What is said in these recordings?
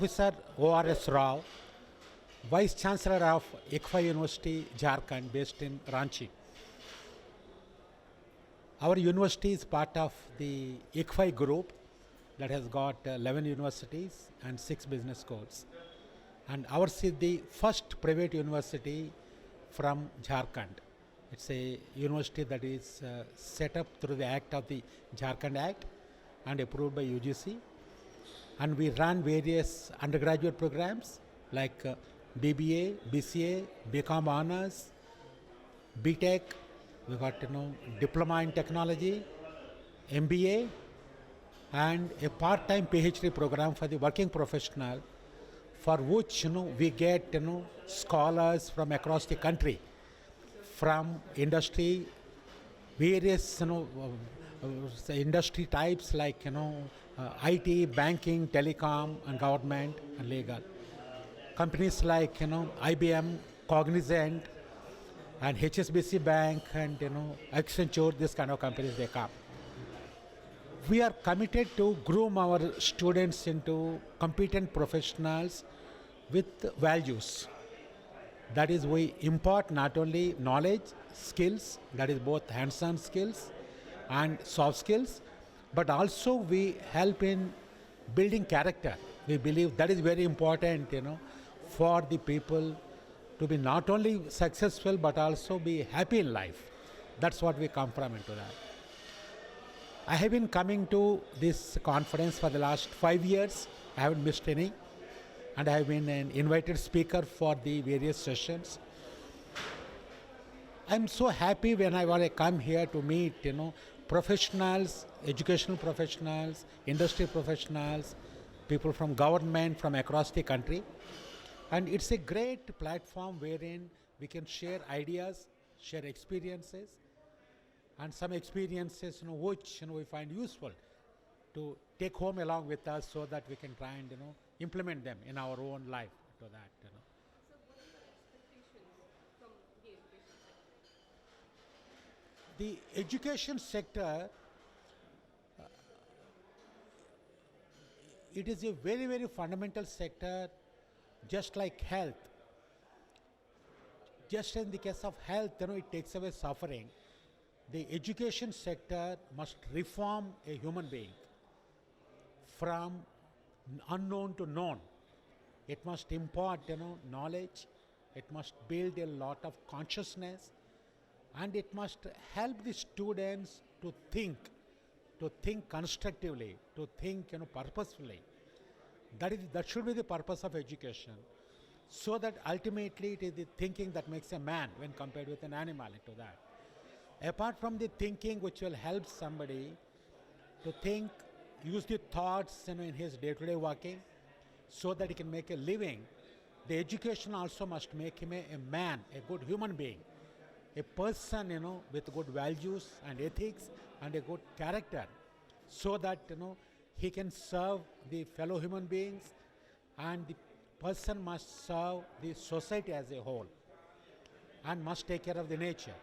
Professor O.R.S. Rao, Vice Chancellor of ICFA University, Jharkhand, based in Ranchi. Our university is part of the ICFA group that has got 11 universities and 6 business schools. And ours is the first private university from Jharkhand. It's a university that is set up through the act of the Jharkhand Act and approved by UGC. And we run various undergraduate programs like BBA, BCA, BCom Honors, BTech. We got diploma in technology, MBA, and a part-time PhD program for the working professional, for which we get scholars from across the country, from industry, various industry types like IT, banking, telecom, and government and legal. Companies like IBM, Cognizant, and HSBC Bank, and Accenture, this kind of companies they come. We are committed to groom our students into competent professionals with values. That is, we impart not only knowledge, skills, that is both hands-on skills and soft skills, but also we help in building character. We believe that is very important, for the people to be not only successful but also be happy in life. That's what we come from into that. I have been coming to this conference for the last 5 years. I haven't missed any. And I have been an invited speaker for the various sessions. I'm so happy when I come here to meet, professionals, educational professionals, industry professionals, people from government from across the country. And it's a great platform wherein we can share ideas, share experiences, and some experiences which we find useful to take home along with us, so that we can try and implement them in our own life. To that, So what are your expectations from the education sector? The education sector, it is a very, very fundamental sector, just like health. Just in the case of health, it takes away suffering. The education sector must reform a human being from unknown to known. It must impart, knowledge. It must build a lot of consciousness, and it must help the students to think constructively, to think, purposefully. That should be the purpose of education, so that ultimately it is the thinking that makes a man when compared with an animal into that. Apart from the thinking which will help somebody to think, use the thoughts in his day-to-day working, so that he can make a living, the education also must make him a man, a good human being, a person with good values and ethics and a good character, so that he can serve the fellow human beings, and the person must serve the society as a whole and must take care of the nature.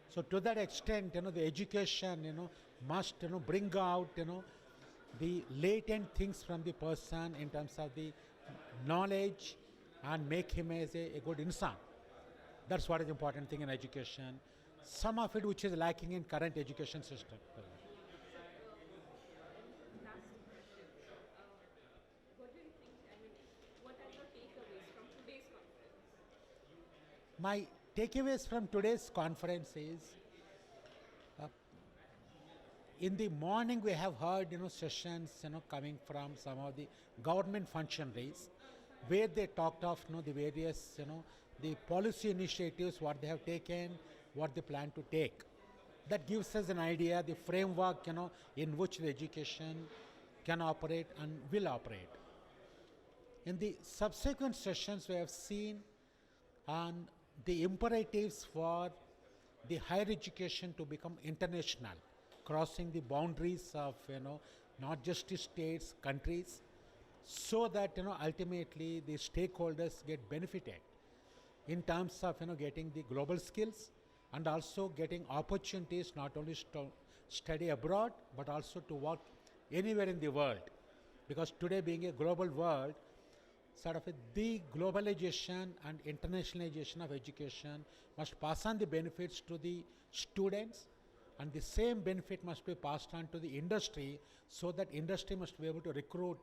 So to that extent, the education, must, bring out, the latent things from the person in terms of the knowledge, and make him as a good insan. That's what is important thing in education. Some of it which is lacking in current education system. Last question. What do you think? What are your takeaways from today's conference? My takeaways from today's conference is, in the morning we have heard sessions coming from some of the government functionaries, where they talked of the various the policy initiatives, what they have taken, what they plan to take. That gives us an idea, the framework in which the education can operate and will operate. In the subsequent sessions, we have seen on the imperatives for the higher education to become international, crossing the boundaries of not just the states, countries, so that ultimately the stakeholders get benefited in terms of getting the global skills, and also getting opportunities not only study abroad but also to work anywhere in the world. Because today, being a global world, sort of the globalization and internationalization of education must pass on the benefits to the students, and the same benefit must be passed on to the industry, so that industry must be able to recruit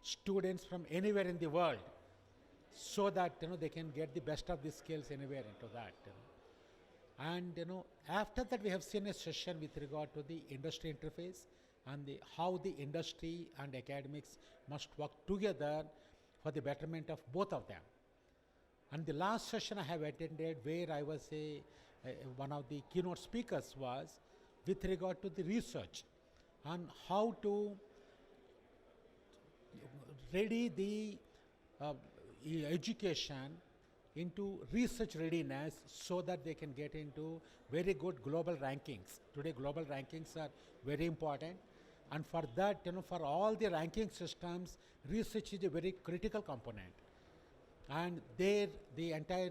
students from anywhere in the world, so that they can get the best of the skills anywhere into that. And after that we have seen a session with regard to the industry interface and how the industry and academics must work together for the betterment of both of them. And the last session I have attended, where I was one of the keynote speakers, was with regard to the research and how to ready the education into research readiness, so that they can get into very good global rankings. Today global rankings are very important, and for that, for all the ranking systems, research is a very critical component. And there the entire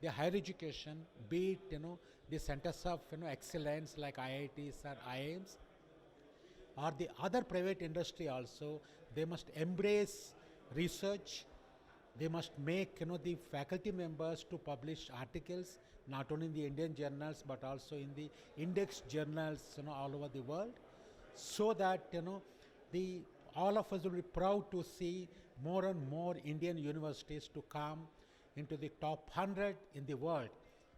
the higher education, be it the centers of excellence like IITs or IIMs, or the other private industry also, they must embrace research. They must make the faculty members to publish articles not only in the Indian journals but also in the index journals all over the world, so that the all of us will be proud to see more and more Indian universities to come into the top 100 in the world.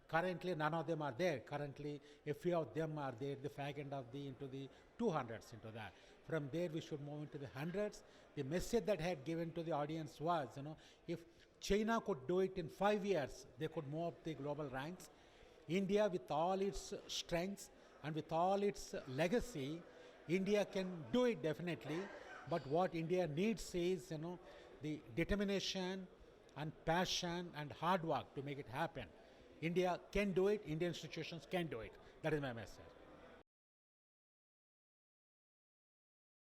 Currently none of them are there. Currently a few of them are there, the fag end of the into the 200s into that. From there we should move into the hundreds. The message that I had given to the audience was, if China could do it in 5 years, they could move up the global ranks. India, with all its strengths and with all its legacy, India can do it definitely. But what India needs is, the determination and passion and hard work to make it happen. India can do it. Indian institutions can do it. That is my message.